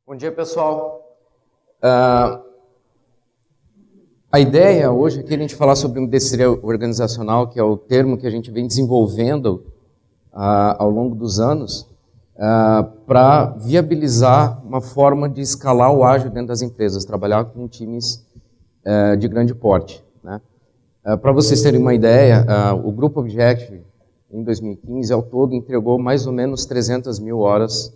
Bom dia, pessoal. A ideia hoje aqui é a gente falar sobre mestria organizacional, que é o termo que a gente vem desenvolvendo ao longo dos anos para viabilizar uma forma de escalar o ágil dentro das empresas, trabalhar com times de grande porte, né? Para vocês terem uma ideia, o Grupo Objective, em 2015, ao todo, entregou mais ou menos 300 mil horas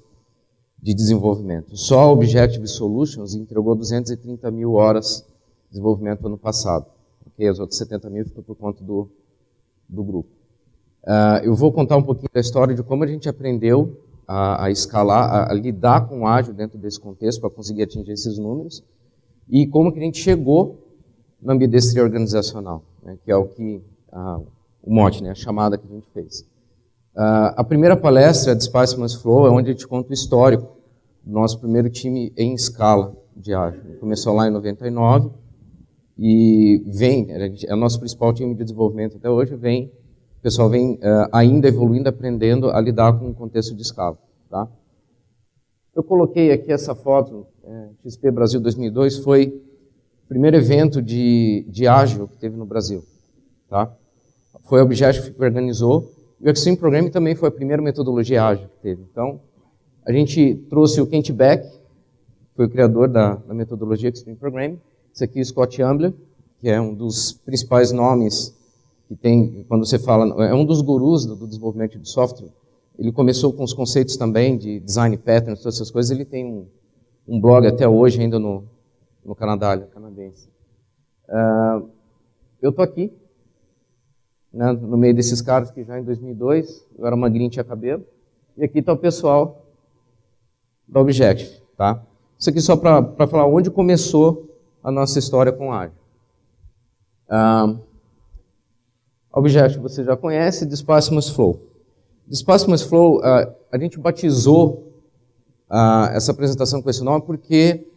de desenvolvimento. Só a Objective Solutions entregou 230 mil horas de desenvolvimento ano passado. Okay? As outras 70 mil ficam por conta do grupo. Eu vou contar um pouquinho da história de como a gente aprendeu a escalar, a lidar com o ágil dentro desse contexto para conseguir atingir esses números e como que a gente chegou na ambidestria organizacional, né? Que é o mote, né? A chamada que a gente fez. A primeira palestra, Despise Must Flow, é onde a gente conta o histórico do nosso primeiro time em escala de ágil. Começou lá em 99 e é o nosso principal time de desenvolvimento até hoje, o pessoal vem ainda evoluindo, aprendendo a lidar com o contexto de escala. Tá? Eu coloquei aqui essa foto, XP Brasil 2002, foi o primeiro evento de ágil que teve no Brasil. Tá? Foi a Objective que organizou. O Extreme Programming também foi a primeira metodologia ágil que teve. Então, a gente trouxe o Kent Beck, que foi o criador da metodologia Extreme Programming. Esse aqui é o Scott Ambler, que é um dos principais nomes que tem, quando você fala, é um dos gurus do desenvolvimento de software. Ele começou com os conceitos também de design patterns, todas essas coisas. Ele tem um blog até hoje, ainda no Canadá, ele é canadense. Eu estou aqui, né, no meio desses caras que já em 2002, eu era magrinho e tinha cabelo. E aqui está o pessoal da Objective. Tá? Isso aqui só para falar onde começou a nossa história com a ágil. Objective você já conhece, Despise Must Flow. Despise Must Flow, a gente batizou essa apresentação com esse nome porque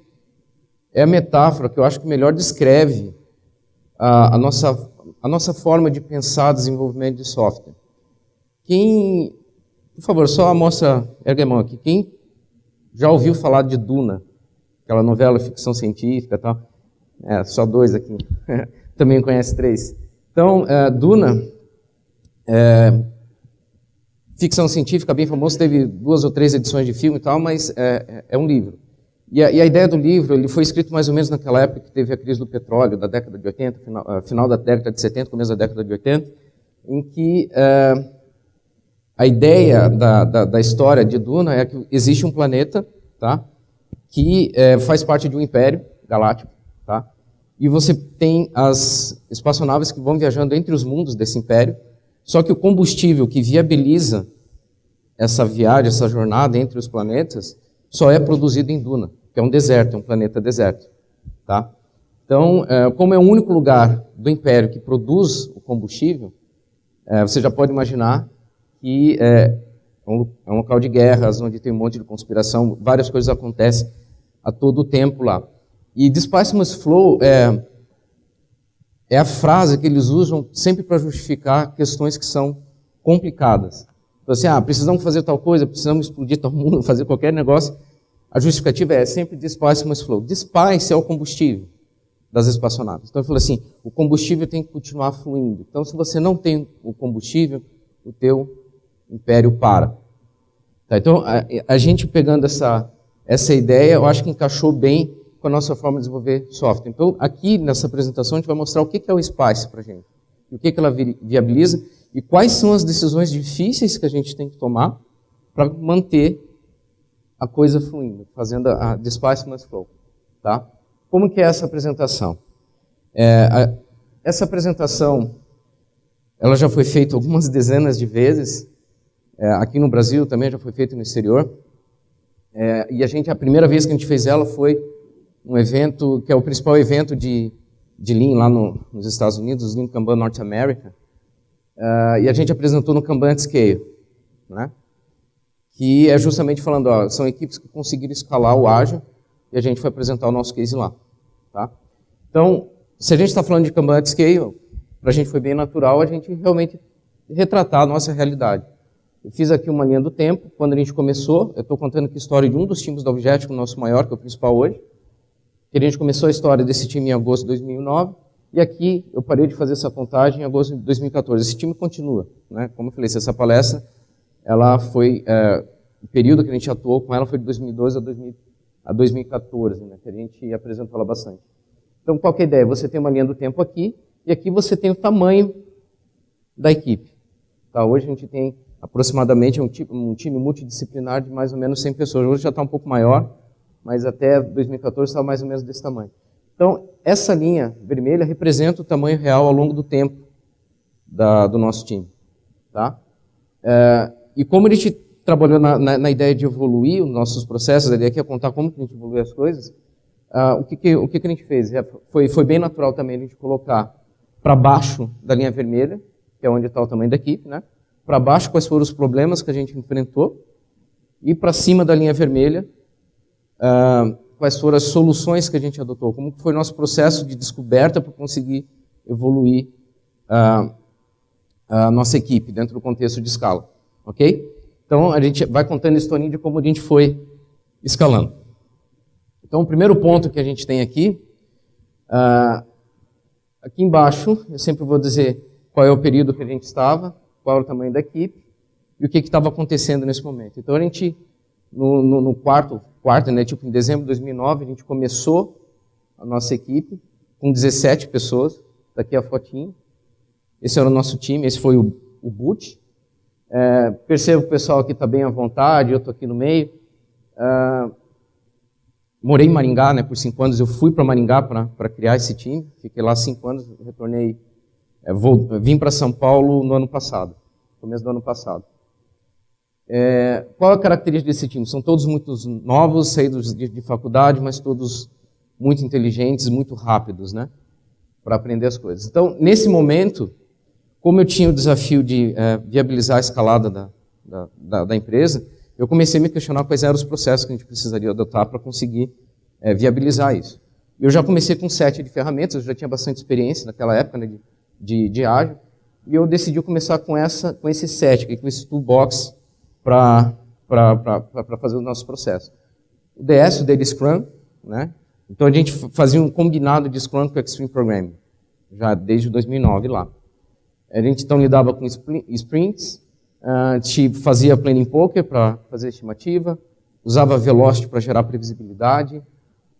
é a metáfora que eu acho que melhor descreve a nossa forma de pensar desenvolvimento de software. Por favor, só mostra, ergue a mão aqui, quem já ouviu falar de Duna, aquela novela ficção científica e tal? Só 2 aqui, também conhece 3. Então, Duna, ficção científica bem famosa, teve 2 ou 3 edições de filme e tal, mas é um livro. E a ideia do livro, ele foi escrito mais ou menos naquela época que teve a crise do petróleo, da década de 80, final da década de 70, começo da década de 80, em que a ideia da história de Duna é que existe um planeta, tá, que faz parte de um império galáctico, tá, e você tem as espaçonaves que vão viajando entre os mundos desse império, só que o combustível que viabiliza essa viagem, essa jornada entre os planetas, só é produzido em Duna, que é um deserto, é um planeta deserto. Tá? Então, como é o único lugar do Império que produz o combustível, você já pode imaginar que é um local de guerras, onde tem um monte de conspiração, várias coisas acontecem a todo o tempo lá. E Despise Must Flow é a frase que eles usam sempre para justificar questões que são complicadas. Então, assim, precisamos fazer tal coisa, precisamos explodir tal mundo, fazer qualquer negócio. A justificativa é sempre Despise Must Flow. Despise é o combustível das espaçonaves. Então, ele falou assim, o combustível tem que continuar fluindo. Então, se você não tem o combustível, o teu império para. Tá, então, a gente pegando essa ideia, eu acho que encaixou bem com a nossa forma de desenvolver software. Então, aqui nessa apresentação, a gente vai mostrar o que é o Spice para a gente. E o que ela viabiliza. E quais são as decisões difíceis que a gente tem que tomar para manter a coisa fluindo, fazendo a Despise Must Flow. Tá? Como que é essa apresentação? Essa apresentação ela já foi feita algumas dezenas de vezes, aqui no Brasil também já foi feita no exterior, e a primeira vez que a gente fez ela foi um evento, que é o principal evento de Lean lá nos Estados Unidos, Lean Kanban North America, e a gente apresentou no Kanban at Scale, né? Que é justamente falando, são equipes que conseguiram escalar o ágil, e a gente foi apresentar o nosso case lá. Tá? Então, se a gente está falando de Kanban at Scale, para a gente foi bem natural a gente realmente retratar a nossa realidade. Eu fiz aqui uma linha do tempo, quando a gente começou, eu estou contando aqui a história de um dos times da Objet, o nosso maior, que é o principal hoje, que a gente começou a história desse time em agosto de 2009, e aqui eu parei de fazer essa contagem em agosto de 2014. Esse time continua, né? Como eu falei, essa palestra, ela foi, o período que a gente atuou com ela foi de 2012 a 2014, né? Que a gente apresentou ela bastante. Então, qual que é a ideia? Você tem uma linha do tempo aqui, e aqui você tem o tamanho da equipe. Tá? Hoje a gente tem aproximadamente um time multidisciplinar de mais ou menos 100 pessoas. Hoje já está um pouco maior, mas até 2014 estava mais ou menos desse tamanho. Então, essa linha vermelha representa o tamanho real ao longo do tempo do nosso time. Tá? E como a gente trabalhou na ideia de evoluir os nossos processos, a ideia aqui é contar como que a gente evolui as coisas, o que a gente fez? Foi bem natural também a gente colocar para baixo da linha vermelha, que é onde está o tamanho da equipe, né? Para baixo quais foram os problemas que a gente enfrentou, e para cima da linha vermelha, quais foram as soluções que a gente adotou, como foi o nosso processo de descoberta para conseguir evoluir a nossa equipe dentro do contexto de escala. Ok? Então, a gente vai contando a historinha de como a gente foi escalando. Então, o primeiro ponto que a gente tem aqui, aqui embaixo, eu sempre vou dizer qual é o período que a gente estava, qual era o tamanho da equipe e o que estava acontecendo nesse momento. Então, a gente, no quarto, né, tipo em dezembro de 2009, a gente começou a nossa equipe com 17 pessoas. Daqui a fotinho. Esse era o nosso time, esse foi o boot. Percebo que o pessoal aqui está bem à vontade, eu estou aqui no meio. Morei em Maringá, né, por 5 anos. Eu fui para Maringá para criar esse time. Fiquei lá 5 anos, retornei. Vim para São Paulo no ano passado, começo do ano passado. Qual a característica desse time? São todos muito novos, saídos de faculdade, mas todos muito inteligentes, muito rápidos, né, para aprender as coisas. Então, nesse momento, como eu tinha o desafio de viabilizar a escalada da empresa, eu comecei a me questionar quais eram os processos que a gente precisaria adotar para conseguir viabilizar isso. Eu já comecei com um set de ferramentas, eu já tinha bastante experiência naquela época, né, de ágil, e eu decidi começar com esse set, com esse toolbox para fazer os nossos processos. O DS, o Daily Scrum, né? Então a gente fazia um combinado de Scrum com Extreme Programming, já desde 2009 lá. A gente então lidava com sprints, a gente fazia planning poker para fazer estimativa, usava Velocity para gerar previsibilidade,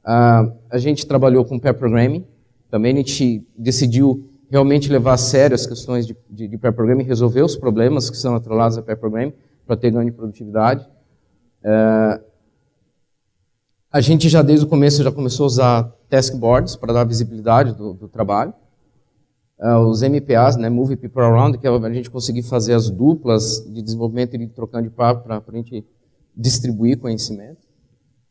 a gente trabalhou com pair programming, também a gente decidiu realmente levar a sério as questões de pair programming, resolver os problemas que são atrelados a pair programming para ter ganho de produtividade. A gente já desde o começo já começou a usar task boards para dar visibilidade do trabalho. Os MPAs, né, Move People Around, que é a gente conseguir fazer as duplas de desenvolvimento e trocando de par para a gente distribuir conhecimento.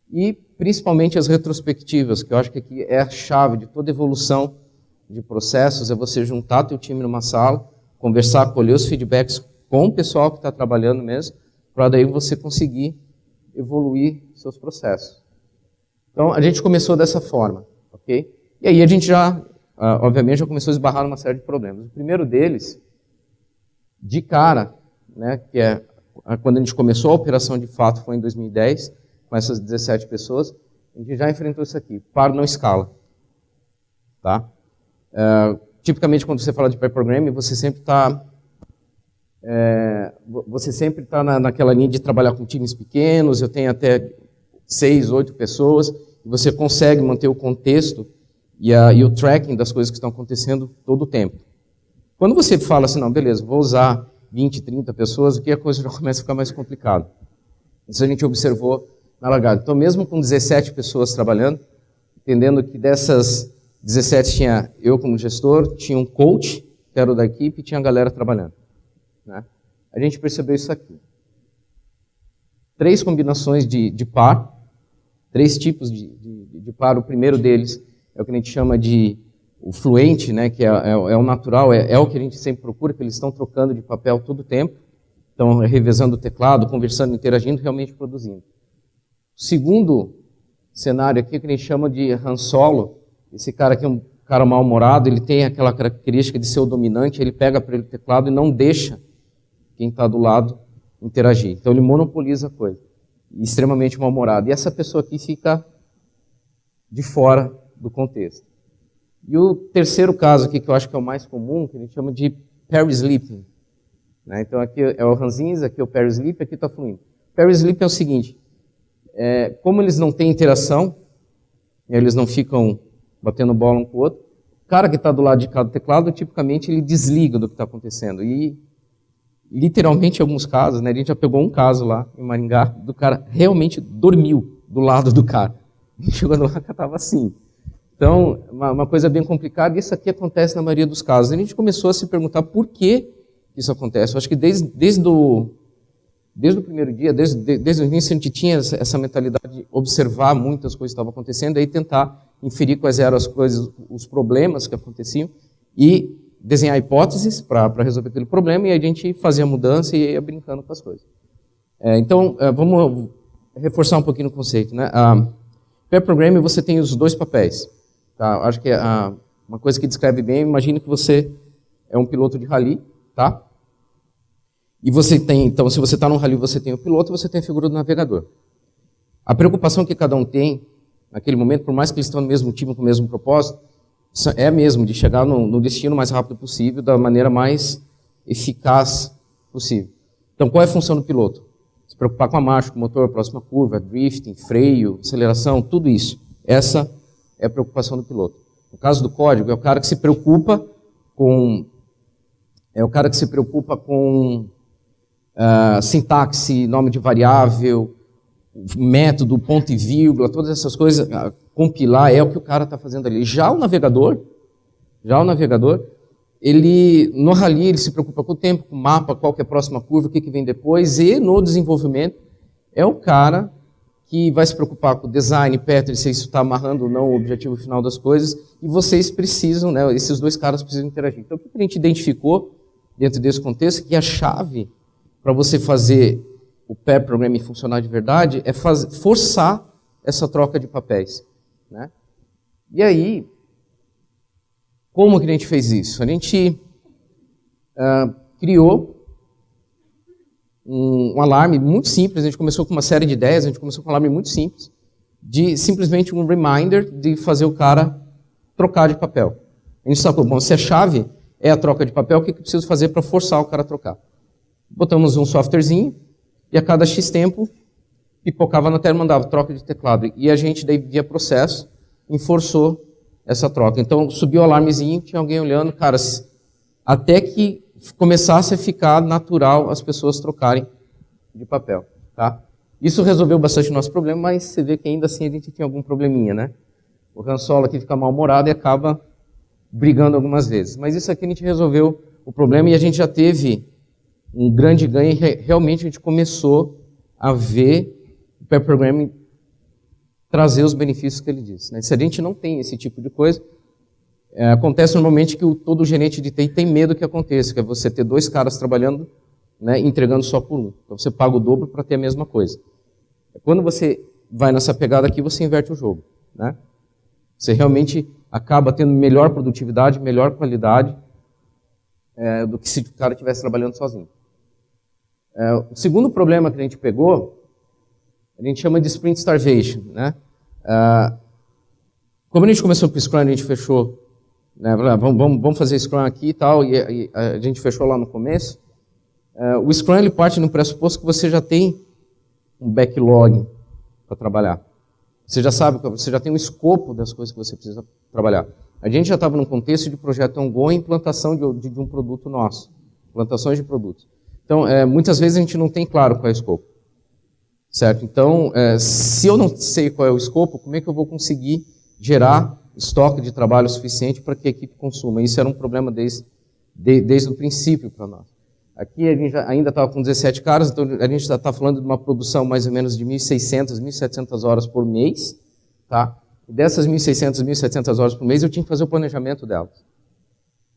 E principalmente as retrospectivas, que eu acho que aqui é a chave de toda evolução de processos, é você juntar teu time numa sala, conversar, colher os feedbacks com o pessoal que está trabalhando mesmo, para daí você conseguir evoluir seus processos. Então, a gente começou dessa forma, ok? E aí a gente já, obviamente, já começou a esbarrar numa série de problemas. O primeiro deles, de cara, né, que é quando a gente começou a operação de fato, foi em 2010, com essas 17 pessoas, a gente já enfrentou isso aqui, par não escala. Tá? Tipicamente, quando você fala de pair programming, você sempre está naquela linha de trabalhar com times pequenos, eu tenho até 6, 8 pessoas, e você consegue manter o contexto e o tracking das coisas que estão acontecendo todo o tempo. Quando você fala assim, não, beleza, vou usar 20, 30 pessoas, aqui a coisa já começa a ficar mais complicada. Isso a gente observou na largada. Então, mesmo com 17 pessoas trabalhando, entendendo que dessas 17 tinha eu como gestor, tinha um coach, que era o da equipe, e tinha a galera trabalhando. Né? A gente percebeu isso aqui. 3 combinações de par, 3 tipos de par. O primeiro deles é o que a gente chama de o fluente, né, que é o natural, é o que a gente sempre procura, que eles estão trocando de papel todo o tempo, estão revezando o teclado, conversando, interagindo, realmente produzindo. O segundo cenário aqui, que a gente chama de Han Solo, esse cara aqui é um cara mal-humorado, ele tem aquela característica de ser o dominante, ele pega para ele o teclado e não deixa quem está do lado interagir. Então ele monopoliza a coisa, extremamente mal-humorado. E essa pessoa aqui fica de fora do contexto. E o terceiro caso aqui, que eu acho que é o mais comum, que a gente chama de pair sleeping. Né? Então aqui é o ranzinza, aqui é o pair sleep, aqui está fluindo. Pair sleep é o seguinte, como eles não têm interação, eles não ficam batendo bola um com o outro, o cara que está do lado de cada teclado, tipicamente ele desliga do que está acontecendo. E literalmente em alguns casos, né, a gente já pegou um caso lá em Maringá, do cara realmente dormiu do lado do cara. Chegou lá que estava assim. Então, uma coisa bem complicada, e isso aqui acontece na maioria dos casos. A gente começou a se perguntar por que isso acontece. Eu acho que desde o primeiro dia, desde o início, a gente tinha essa mentalidade de observar muitas coisas que estavam acontecendo, e aí tentar inferir quais eram as coisas, os problemas que aconteciam, e desenhar hipóteses para resolver aquele problema, e a gente fazia a mudança e ia brincando com as coisas. Então, vamos reforçar um pouquinho o conceito. Né? Pair programming, você tem os dois papéis. Tá? Acho que uma coisa que descreve bem, imagine que você é um piloto de rally, tá? E você tem, então, se você está no rally, você tem o piloto, você tem a figura do navegador. A preocupação que cada um tem, naquele momento, por mais que eles estão no mesmo time, com o mesmo propósito, é mesmo de chegar no destino o mais rápido possível, da maneira mais eficaz possível. Então, qual é a função do piloto? Se preocupar com a marcha, com o motor, próxima curva, drifting, freio, aceleração, tudo isso. Essa é a preocupação do piloto. No caso do código, é o cara que se preocupa com sintaxe, nome de variável, método, ponto e vírgula, todas essas coisas, compilar é o que o cara está fazendo ali. Já o navegador, ele, no rally, ele se preocupa com o tempo, com o mapa, qual que é a próxima curva, o que vem depois, e no desenvolvimento é o cara que vai se preocupar com o design, pattern, se isso está amarrando ou não o objetivo final das coisas, e vocês precisam, né, esses dois caras precisam interagir. Então, o que a gente identificou dentro desse contexto é que a chave para você fazer o pair programming funcionar de verdade é forçar essa troca de papéis. Né? E aí, como que a gente fez isso? A gente criou um alarme muito simples, a gente começou com uma série de ideias, a gente começou com um alarme muito simples, de simplesmente um reminder de fazer o cara trocar de papel. A gente sacou, bom, se a chave é a troca de papel, o que eu preciso fazer para forçar o cara a trocar? Botamos um softwarezinho, e a cada X tempo, pipocava na tela e mandava troca de teclado. E a gente, daí, via processo, enforçou essa troca. Então, subiu o alarmezinho, tinha alguém olhando, cara, até que começasse a ficar natural as pessoas trocarem de papel. Tá? Isso resolveu bastante o nosso problema, mas você vê que ainda assim a gente tinha algum probleminha, né? O Han Solo aqui fica mal-humorado e acaba brigando algumas vezes. Mas isso aqui a gente resolveu o problema e a gente já teve um grande ganho e realmente a gente começou a ver o pair programming trazer os benefícios que ele disse. Né? Se a gente não tem esse tipo de coisa, acontece normalmente que todo gerente de TI tem medo que aconteça, que é você ter dois caras trabalhando, né, entregando só por um. Então você paga o dobro para ter a mesma coisa. Quando você vai nessa pegada aqui, você inverte o jogo. Né? Você realmente acaba tendo melhor produtividade, melhor qualidade do que se o cara estivesse trabalhando sozinho. O segundo problema que a gente pegou, a gente chama de sprint starvation. Né? Como a gente começou com o Scrum, a gente fechou, né, vamos fazer Scrum aqui e tal, e a gente fechou lá no começo. O Scrum ele parte no pressuposto que você já tem um backlog para trabalhar. Você já sabe, você já tem um escopo das coisas que você precisa trabalhar. A gente já estava num contexto de projeto ongoing, implantação de um produto nosso, implantações de produtos. Então, muitas vezes a gente não tem claro qual é o escopo. Certo? Então, se eu não sei qual é o escopo, como é que eu vou conseguir gerar estoque de trabalho suficiente para que a equipe consuma? Isso era um problema desde o princípio para nós. Aqui a gente ainda estava com 17 caras, então a gente já está falando de uma produção mais ou menos de 1.600, 1.700 horas por mês. Tá? E dessas 1.600, 1.700 horas por mês, eu tinha que fazer o planejamento delas.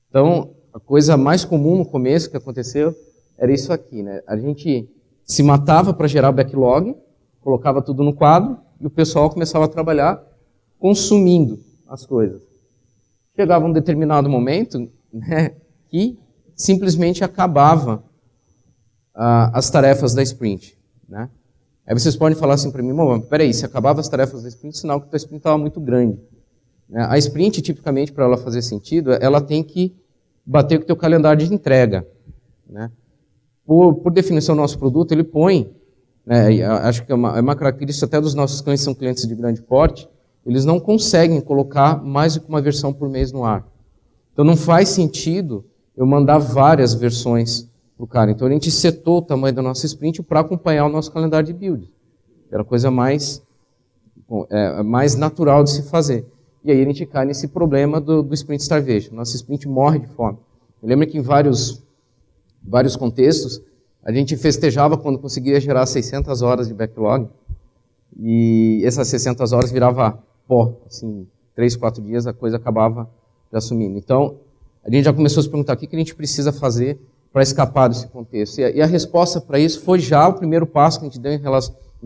Então, a coisa mais comum no começo que aconteceu era isso aqui. Né? A gente se matava para gerar backlog, colocava tudo no quadro, e o pessoal começava a trabalhar consumindo as coisas. Chegava um determinado momento, né, que simplesmente acabava as tarefas da sprint, né? Aí vocês podem falar assim para mim, peraí, se acabava as tarefas da sprint, sinal que a tua sprint estava muito grande. A sprint, tipicamente, para ela fazer sentido, ela tem que bater com o teu calendário de entrega, né? Por definição, o nosso produto, ele põe, né, acho que é uma característica até dos nossos clientes, são clientes de grande porte, eles não conseguem colocar mais do que uma versão por mês no ar. Então não faz sentido eu mandar várias versões para o cara. Então a gente setou o tamanho da nossa sprint para acompanhar o nosso calendário de build. Era a coisa mais natural de se fazer. E aí a gente cai nesse problema do sprint starvation. Nossa sprint morre de fome. Eu lembro que em vários contextos, a gente festejava quando conseguia gerar 600 horas de backlog. E essas 600 horas virava pó. Assim, 3, 4 dias a coisa acabava já sumindo. Então, a gente já começou a se perguntar o que a gente precisa fazer para escapar desse contexto. E a resposta para isso foi já o primeiro passo que a gente deu em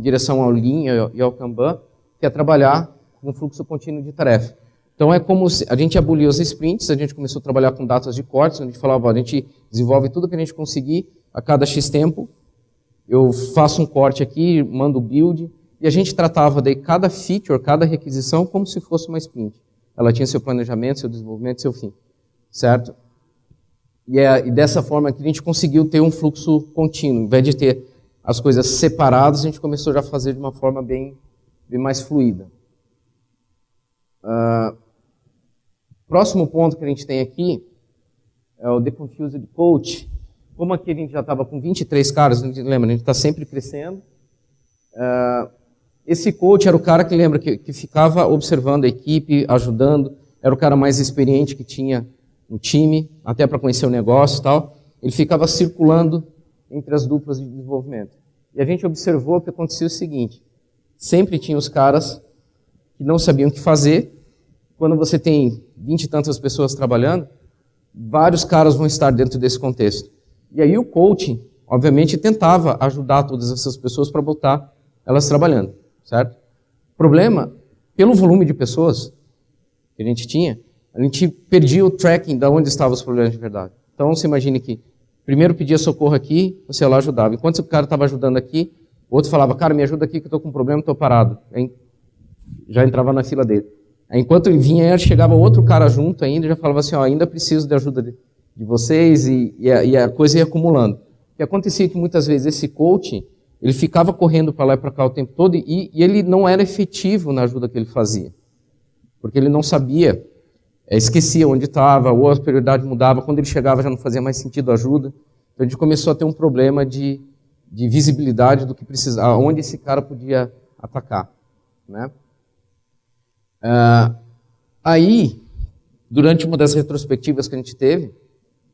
direção ao Lean e ao Kanban, que é trabalhar com um fluxo contínuo de tarefa. Então é como se a gente aboliu as sprints, a gente começou a trabalhar com datas de cortes, onde a gente falava, a gente desenvolve tudo que a gente conseguir a cada X tempo, eu faço um corte aqui, mando o build, e a gente tratava daí cada feature, cada requisição, como se fosse uma sprint. Ela tinha seu planejamento, seu desenvolvimento, seu fim. Certo? E dessa forma que a gente conseguiu ter um fluxo contínuo. Em vez de ter as coisas separadas, a gente começou já a fazer de uma forma bem mais fluida. Próximo ponto que a gente tem aqui é o The Confused Coach. Como aqui a gente já estava com 23 caras, a gente lembra, a gente está sempre crescendo. Esse coach era o cara que lembra que ficava observando a equipe, ajudando, era o cara mais experiente que tinha no time, até para conhecer o negócio e tal. Ele ficava circulando entre as duplas de desenvolvimento. E a gente observou que acontecia o seguinte, sempre tinha os caras que não sabiam o que fazer. Quando você tem 20 e tantas pessoas trabalhando, vários caras vão estar dentro desse contexto. E aí o coaching, obviamente, tentava ajudar todas essas pessoas para botar elas trabalhando, certo? O problema, pelo volume de pessoas que a gente perdia o tracking de onde estavam os problemas de verdade. Então, você imagine que primeiro pedia socorro aqui, você lá ajudava. Enquanto o cara estava ajudando aqui, o outro falava, cara, me ajuda aqui que eu estou com um problema, estou parado. Aí, já entrava na fila dele. Aí, enquanto ele vinha, chegava outro cara junto ainda, e já falava assim, ainda preciso de ajuda de vocês, e a coisa ia acumulando. O que acontecia é que muitas vezes esse coach, ele ficava correndo para lá e para cá o tempo todo, e ele não era efetivo na ajuda que ele fazia. Porque ele não sabia, esquecia onde estava, ou a prioridade mudava, quando ele chegava já não fazia mais sentido a ajuda. Então a gente começou a ter um problema de visibilidade do que precisava, onde esse cara podia atacar, né? Aí, durante uma das retrospectivas que a gente teve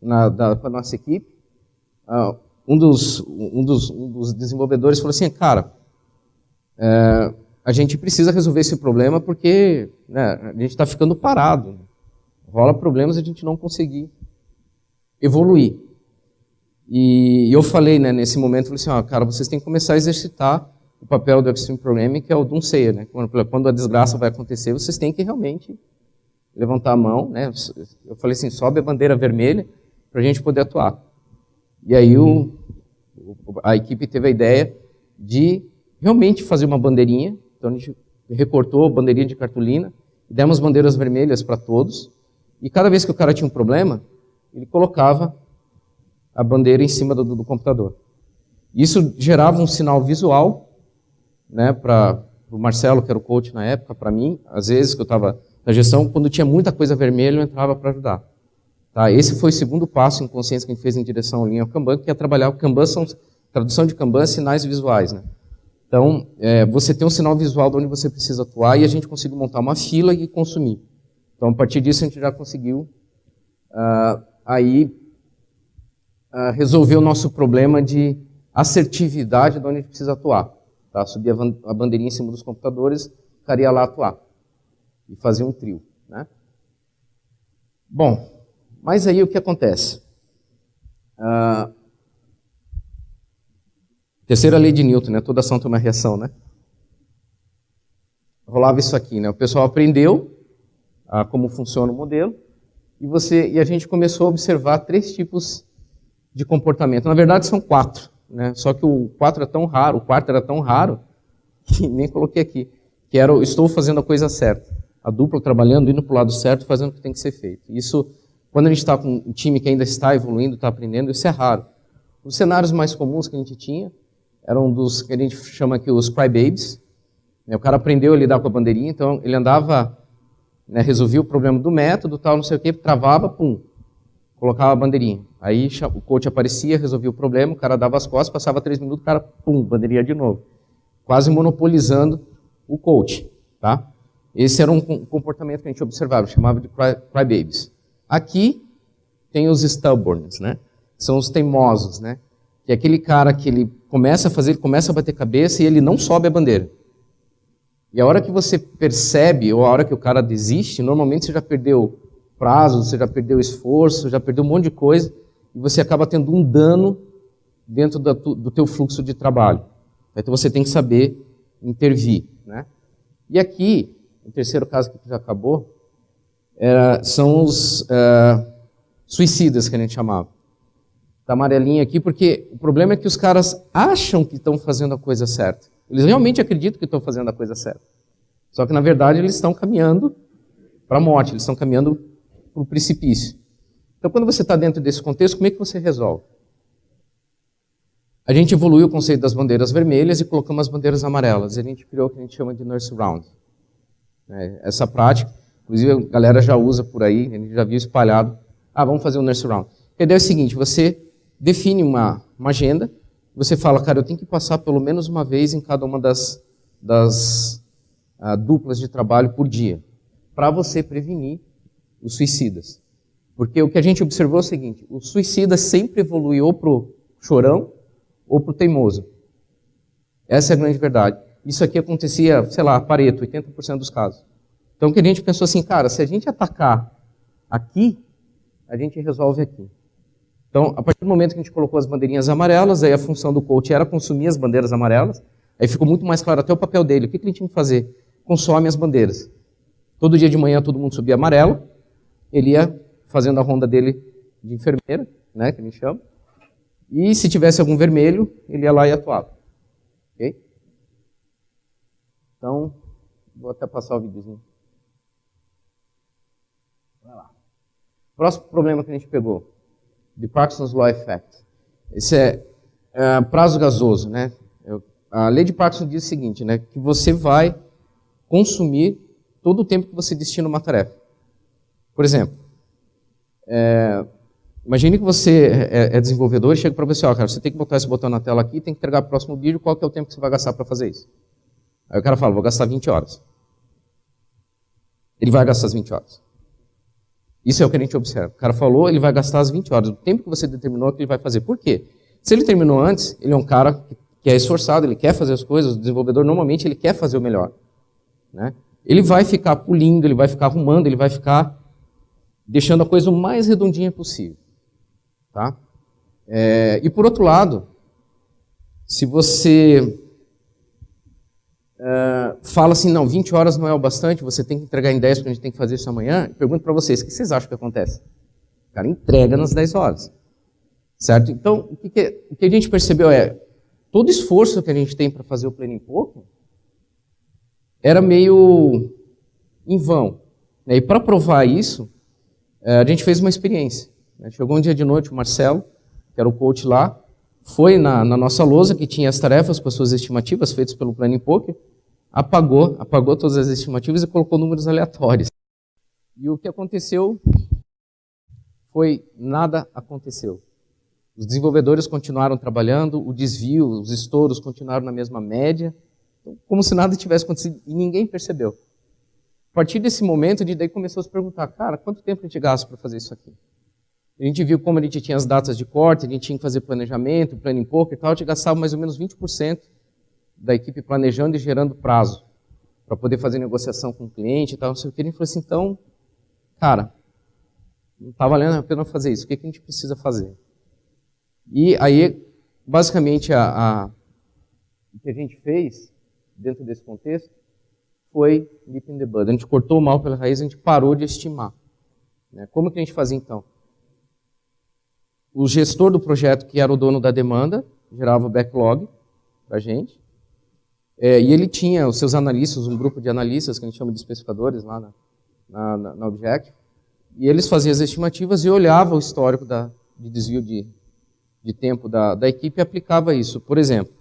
com a nossa equipe, um dos desenvolvedores falou assim, cara, a gente precisa resolver esse problema porque, né, a gente está ficando parado. Rola problemas a gente não conseguir evoluir. E eu falei, né, nesse momento, falei assim, cara, vocês têm que começar a exercitar o papel do Extreme Programming, que é o doomsayer, né? Quando a desgraça vai acontecer, vocês têm que realmente levantar a mão, né? Eu falei assim, sobe a bandeira vermelha para a gente poder atuar. E aí a equipe teve a ideia de realmente fazer uma bandeirinha. Então a gente recortou a bandeirinha de cartolina, demos bandeiras vermelhas para todos, e cada vez que o cara tinha um problema, ele colocava a bandeira em cima do computador. Isso gerava um sinal visual, né, para o Marcelo, que era o coach na época, para mim, às vezes que eu estava na gestão, quando tinha muita coisa vermelha, eu entrava para ajudar. Tá? Esse foi o segundo passo em consciência que a gente fez em direção ao Lean ao Kanban, que é trabalhar o Kanban, tradução de Kanban, sinais visuais, né? Então, você tem um sinal visual de onde você precisa atuar e a gente conseguiu montar uma fila e consumir. Então, a partir disso, a gente já conseguiu resolver o nosso problema de assertividade de onde a gente precisa atuar. Tá? Subir a bandeirinha em cima dos computadores, o cara ia lá atuar e fazer um trio, né? Bom, mas aí o que acontece? Terceira lei de Newton, né? Toda ação tem uma reação, né? Rolava isso aqui, né? O pessoal aprendeu como funciona o modelo e a gente começou a observar 3 tipos de comportamento. Na verdade, são 4, né? Só que o 4 era tão raro, o quarto era tão raro, que nem coloquei aqui, que era o estou fazendo a coisa certa. A dupla trabalhando, indo para o lado certo, fazendo o que tem que ser feito. Isso, quando a gente está com um time que ainda está evoluindo, está aprendendo, isso é raro. Os cenários mais comuns que a gente tinha eram dos que a gente chama aqui os crybabies. O cara aprendeu a lidar com a bandeirinha, então ele andava, né, resolvia o problema do método, tal, não sei o que, travava, pum, colocava a bandeirinha. Aí o coach aparecia, resolvia o problema, o cara dava as costas, passava 3 minutos, o cara, pum, bandeirinha de novo. Quase monopolizando o coach, tá? Esse era um comportamento que a gente observava, chamava de crybabies. Aqui tem os stubborns, né? São os teimosos, né? Que é aquele cara que ele começa a fazer, ele começa a bater cabeça e ele não sobe a bandeira. E a hora que você percebe, ou a hora que o cara desiste, normalmente você já perdeu prazo, você já perdeu esforço, já perdeu um monte de coisa, e você acaba tendo um dano dentro do teu fluxo de trabalho. Então você tem que saber intervir, né? E aqui, o terceiro caso que já acabou, são os suicidas, que a gente chamava. Está amarelinho aqui, porque o problema é que os caras acham que estão fazendo a coisa certa. Eles realmente acreditam que estão fazendo a coisa certa. Só que, na verdade, eles estão caminhando para a morte, eles estão caminhando para o precipício. Então, quando você está dentro desse contexto, como é que você resolve? A gente evoluiu o conceito das bandeiras vermelhas e colocamos as bandeiras amarelas. A gente criou o que a gente chama de nurse round. Essa prática, inclusive a galera já usa por aí, a gente já viu espalhado. Vamos fazer um nurse round. A ideia é o seguinte, você define uma agenda, você fala, cara, eu tenho que passar pelo menos uma vez em cada uma das duplas de trabalho por dia, para você prevenir os suicidas. Porque o que a gente observou é o seguinte, o suicida sempre evolui ou para o chorão ou para o teimoso. Essa é a grande verdade. Isso aqui acontecia, sei lá, Pareto, 80% dos casos. Então, o que a gente pensou assim, cara, se a gente atacar aqui, a gente resolve aqui. Então, a partir do momento que a gente colocou as bandeirinhas amarelas, aí a função do coach era consumir as bandeiras amarelas, aí ficou muito mais claro até o papel dele. O que ele tinha que fazer? Consome as bandeiras. Todo dia de manhã todo mundo subia amarelo, ele ia fazendo a ronda dele de enfermeira, né, que a gente chama, e se tivesse algum vermelho, ele ia lá e atuava. Ok? Então, vou até passar o videozinho. Vai lá. Próximo problema que a gente pegou. The Parkinson's Law Effect. Esse é prazo gasoso, né? A lei de Parkinson diz o seguinte, né? Que você vai consumir todo o tempo que você destina a uma tarefa. Por exemplo, imagine que você é desenvolvedor e chega para você, cara, você tem que botar esse botão na tela aqui, tem que entregar para o próximo vídeo, qual que é o tempo que você vai gastar para fazer isso? Aí o cara fala, vou gastar 20 horas. Ele vai gastar as 20 horas. Isso é o que a gente observa. O cara falou, ele vai gastar as 20 horas. O tempo que você determinou que ele vai fazer. Por quê? Se ele terminou antes, ele é um cara que é esforçado, ele quer fazer as coisas, o desenvolvedor normalmente ele quer fazer o melhor. Né? Ele vai ficar pulindo, ele vai ficar arrumando, ele vai ficar deixando a coisa o mais redondinha possível. Tá? E por outro lado, se você fala assim, não, 20 horas não é o bastante, você tem que entregar em 10 porque a gente tem que fazer isso amanhã, pergunto para vocês, o que vocês acham que acontece? O cara entrega nas 10 horas. Certo? Então, o que a gente percebeu todo esforço que a gente tem para fazer o Planning Poker era meio em vão. E para provar isso, a gente fez uma experiência. Chegou um dia de noite o Marcelo, que era o coach lá, foi na nossa lousa, que tinha as tarefas com as suas estimativas feitas pelo Planning Poker, apagou todas as estimativas e colocou números aleatórios. E o que aconteceu foi nada aconteceu. Os desenvolvedores continuaram trabalhando, o desvio, os estouros continuaram na mesma média, como se nada tivesse acontecido e ninguém percebeu. A partir desse momento, daí começou a se perguntar, cara, quanto tempo a gente gasta para fazer isso aqui? A gente viu como a gente tinha as datas de corte, a gente tinha que fazer planejamento, Planning Poker e tal, a gente gastava mais ou menos 20% da equipe planejando e gerando prazo para poder fazer negociação com o cliente e tal, não sei o que. A gente falou assim, então, cara, não está valendo a pena fazer isso, o que a gente precisa fazer? E aí, basicamente, o que a gente fez dentro desse contexto foi nip in the bud. A gente cortou o mal pela raiz, a gente parou de estimar. Como que a gente fazia então? O gestor do projeto, que era o dono da demanda, gerava o backlog para a gente. E ele tinha os seus analistas, um grupo de analistas, que a gente chama de especificadores lá na Objective, e eles faziam as estimativas e olhavam o histórico de desvio de tempo da equipe e aplicava isso. Por exemplo,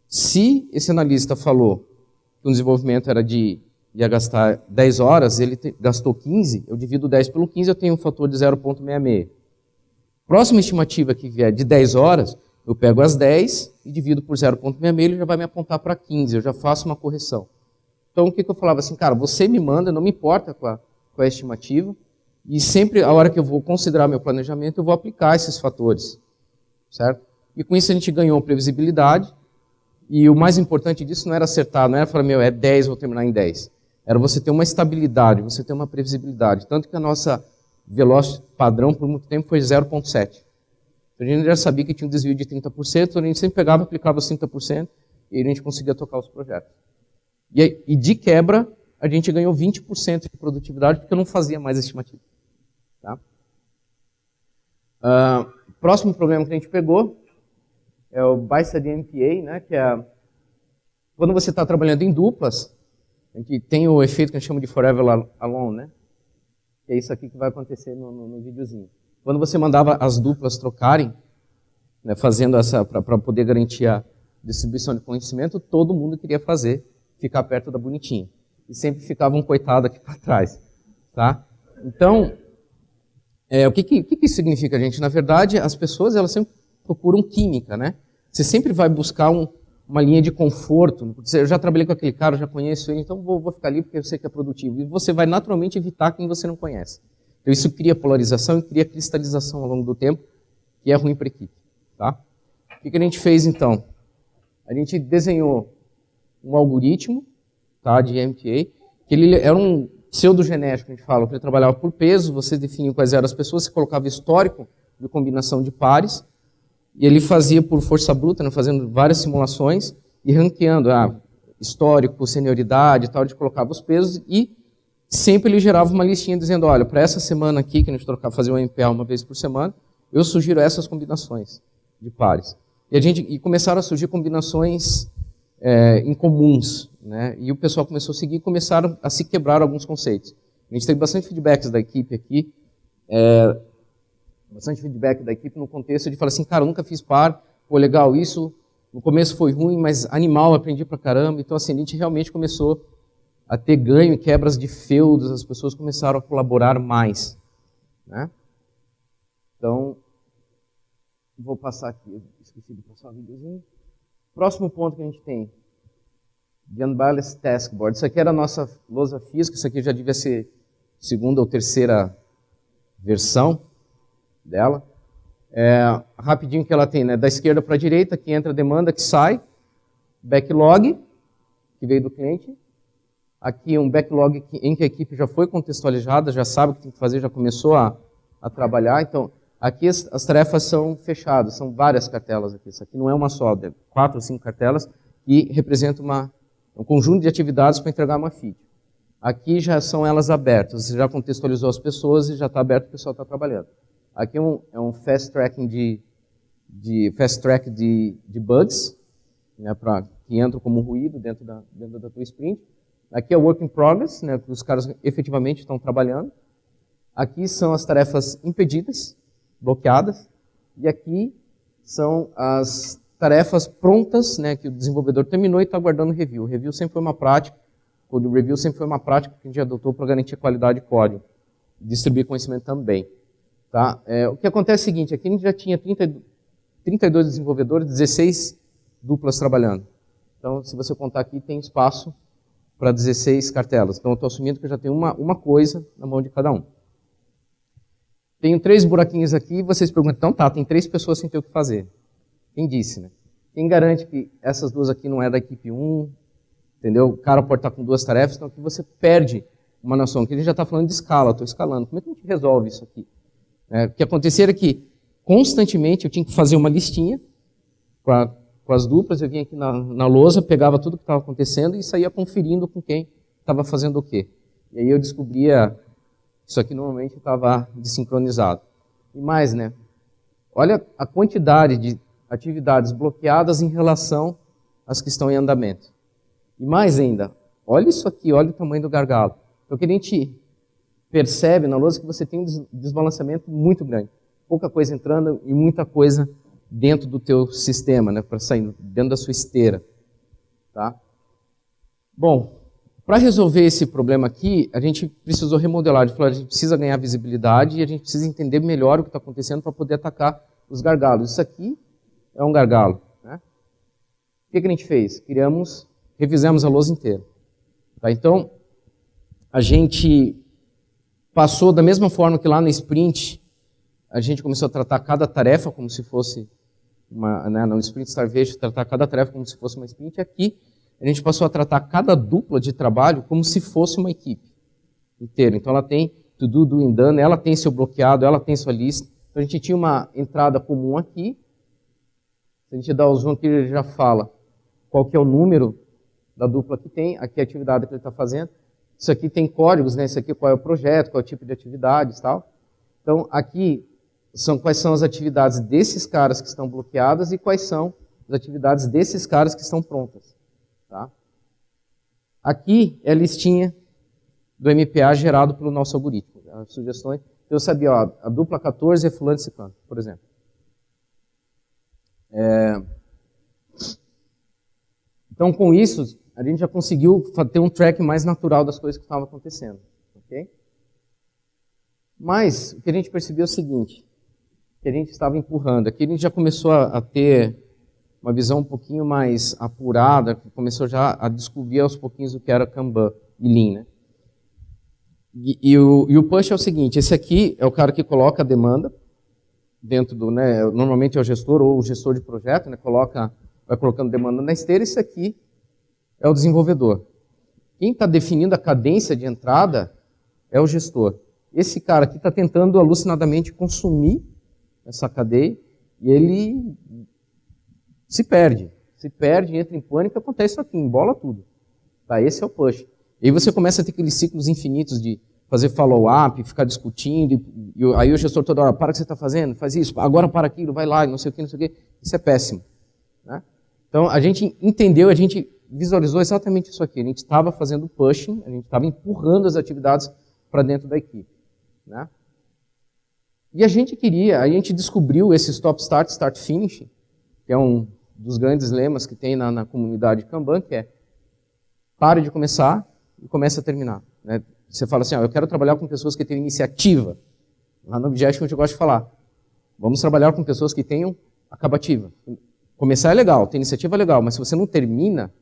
se esse analista falou que o desenvolvimento ia gastar 10 horas, ele gastou 15, eu divido 10 pelo 15, eu tenho um fator de 0,66. Próxima estimativa que vier de 10 horas, eu pego as 10 e divido por 0,66, ele já vai me apontar para 15, eu já faço uma correção. Então, o que eu falava assim, cara, você me manda, não me importa com a estimativa, e sempre, a hora que eu vou considerar meu planejamento, eu vou aplicar esses fatores, certo? E com isso a gente ganhou previsibilidade, e o mais importante disso não era acertar, não era falar, é 10, vou terminar em 10. Era você ter uma estabilidade, você ter uma previsibilidade. Tanto que a nossa velocity padrão por muito tempo foi 0,7. A gente já sabia que tinha um desvio de 30%, a gente sempre pegava e aplicava os 30% e a gente conseguia tocar os projetos. E de quebra, a gente ganhou 20% de produtividade porque eu não fazia mais estimativa. Tá? Próximo problema que a gente pegou é o Bisect MPA, né, que é quando você está trabalhando em duplas, a gente tem o efeito que a gente chama de Forever Alone, né? Que é isso aqui que vai acontecer no videozinho. Quando você mandava as duplas trocarem, né, fazendo para poder garantir a distribuição de conhecimento, todo mundo queria ficar perto da bonitinha. E sempre ficava um coitado aqui para trás. Tá? Então, o que isso significa, gente? Na verdade, as pessoas elas sempre procuram química, né? Você sempre vai buscar uma linha de conforto. Eu já trabalhei com aquele cara, já conheço ele, então vou ficar ali porque eu sei que é produtivo. E você vai naturalmente evitar quem você não conhece. Então isso cria polarização e cria cristalização ao longo do tempo, que é ruim para a equipe. Tá? O que a gente fez então? A gente desenhou um algoritmo, tá, de MPA, que ele era um pseudogenético, a gente fala, que ele trabalhava por peso, você definia quais eram as pessoas, você colocava histórico de combinação de pares, e ele fazia por força bruta, né, fazendo várias simulações e ranqueando histórico, senioridade e tal, a gente colocava os pesos e sempre ele gerava uma listinha dizendo, olha, para essa semana aqui, que a gente fazia um MPA uma vez por semana, eu sugiro essas combinações de pares. E começaram a surgir combinações incomuns, né? E o pessoal começou a seguir e começaram a se quebrar alguns conceitos. A gente teve bastante feedbacks da equipe aqui, no contexto de falar assim, cara, eu nunca fiz par, pô, legal isso, no começo foi ruim, mas animal, aprendi pra caramba. Então, assim, a gente realmente começou a ter ganho e quebras de feudos, as pessoas começaram a colaborar mais, né? Então, vou passar aqui, eu esqueci de passar o videozinho. Próximo ponto que a gente tem, The Unbalanced Task Board. Isso aqui era a nossa lousa física, isso aqui já devia ser segunda ou terceira versão dela. Rapidinho que ela tem, né? Da esquerda para a direita, que entra a demanda, que sai, backlog, que veio do cliente. Aqui um backlog em que a equipe já foi contextualizada, já sabe o que tem que fazer, já começou a trabalhar. Então, aqui as tarefas são fechadas, são várias cartelas aqui. Isso aqui não é uma só, 4 ou 5 cartelas, que representam um conjunto de atividades para entregar uma feed. Aqui já são elas abertas, você já contextualizou as pessoas e já está aberto, o pessoal está trabalhando. Aqui é um fast track de bugs, né, que entram como ruído dentro da tua sprint. Aqui é o work in progress, né, que os caras efetivamente estão trabalhando. Aqui são as tarefas impedidas, bloqueadas. E aqui são as tarefas prontas, né, que o desenvolvedor terminou e está aguardando review. O review sempre foi uma prática, o review sempre foi uma prática que a gente adotou para garantir a qualidade de código. Distribuir conhecimento também. Tá? O que acontece é o seguinte, aqui a gente já tinha 32 desenvolvedores, 16 duplas trabalhando. Então, se você contar aqui, tem espaço para 16 cartelas. Então, eu estou assumindo que eu já tenho uma coisa na mão de cada um. Tenho 3 buraquinhos aqui, e vocês perguntam, então tá, tem 3 pessoas sem ter o que fazer. Quem disse, né? Quem garante que essas 2 aqui não é da equipe 1, entendeu? O cara pode estar com 2 tarefas, então aqui você perde uma noção. Aqui a gente já está falando de escala, estou escalando. Como é que a gente resolve isso aqui? O que acontecia era que, constantemente, eu tinha que fazer uma listinha com as duplas, eu vinha aqui na lousa, pegava tudo que estava acontecendo e saía conferindo com quem estava fazendo o quê. E aí eu descobria, isso aqui normalmente estava desincronizado. E mais, né? Olha a quantidade atividades bloqueadas em relação às que estão em andamento. E mais ainda, olha isso aqui, olha o tamanho do gargalo. Então, o que a gente percebe na lousa é que você tem um desbalanceamento muito grande. Pouca coisa entrando e muita coisa dentro do teu sistema, né, para sair dentro da sua esteira. Tá? Bom, para resolver esse problema aqui, a gente precisou remodelar. A gente precisa ganhar visibilidade e a gente precisa entender melhor o que está acontecendo para poder atacar os gargalos. Isso aqui é um gargalo. Né? O que a gente fez? Revisamos a lousa inteira. Tá? Então, a gente passou da mesma forma que lá no sprint, a gente começou a tratar cada tarefa como se fosse no sprint Starvation, tratar cada tarefa como se fosse uma sprint. Aqui, a gente passou a tratar cada dupla de trabalho como se fosse uma equipe inteira. Então, ela tem to do, doing, done, ela tem seu bloqueado, ela tem sua lista. Então, a gente tinha uma entrada comum aqui. Se a gente dá o zoom aqui, ele já fala qual que é o número da dupla que tem, aqui a atividade que ele está fazendo. Isso aqui tem códigos, né? Isso aqui qual é o projeto, qual é o tipo de atividades e tal. Então, aqui quais são as atividades desses caras que estão bloqueadas e quais são as atividades desses caras que estão prontas. Tá? Aqui é a listinha do MPA gerado pelo nosso algoritmo. As sugestões. Eu sabia, ó, a dupla 14 é fulano e ciclano, por exemplo. Então, com isso, a gente já conseguiu ter um track mais natural das coisas que estavam acontecendo. Okay? Mas, o que a gente percebeu é o seguinte, que a gente estava empurrando. Aqui a gente já começou a ter uma visão um pouquinho mais apurada, começou já a descobrir aos pouquinhos o que era Kanban e Lean. Né? E o push é o seguinte, esse aqui é o cara que coloca a demanda dentro do, né, normalmente é o gestor ou o gestor de projeto, né, vai colocando demanda na esteira, esse aqui é o desenvolvedor. Quem está definindo a cadência de entrada é o gestor. Esse cara aqui está tentando alucinadamente consumir essa cadeia e ele se perde, entra em pânico, acontece isso aqui, embola tudo. Tá? Esse é o push. E aí você começa a ter aqueles ciclos infinitos de fazer follow-up, ficar discutindo, e aí o gestor toda hora, para o que você está fazendo, faz isso, agora para aquilo, vai lá, não sei o que, não sei o que. Isso é péssimo. Né? Então a gente entendeu, a gente visualizou exatamente isso aqui. A gente estava fazendo pushing, a gente estava empurrando as atividades para dentro da equipe. Né? E a gente descobriu esse stop-start, start-finish, que é um dos grandes lemas que tem na comunidade Kanban, que é pare de começar e comece a terminar. Né? Você fala assim, eu quero trabalhar com pessoas que tenham iniciativa. Lá no Objection eu gosto de falar, vamos trabalhar com pessoas que tenham acabativa. Começar é legal, ter iniciativa é legal, mas se você não termina,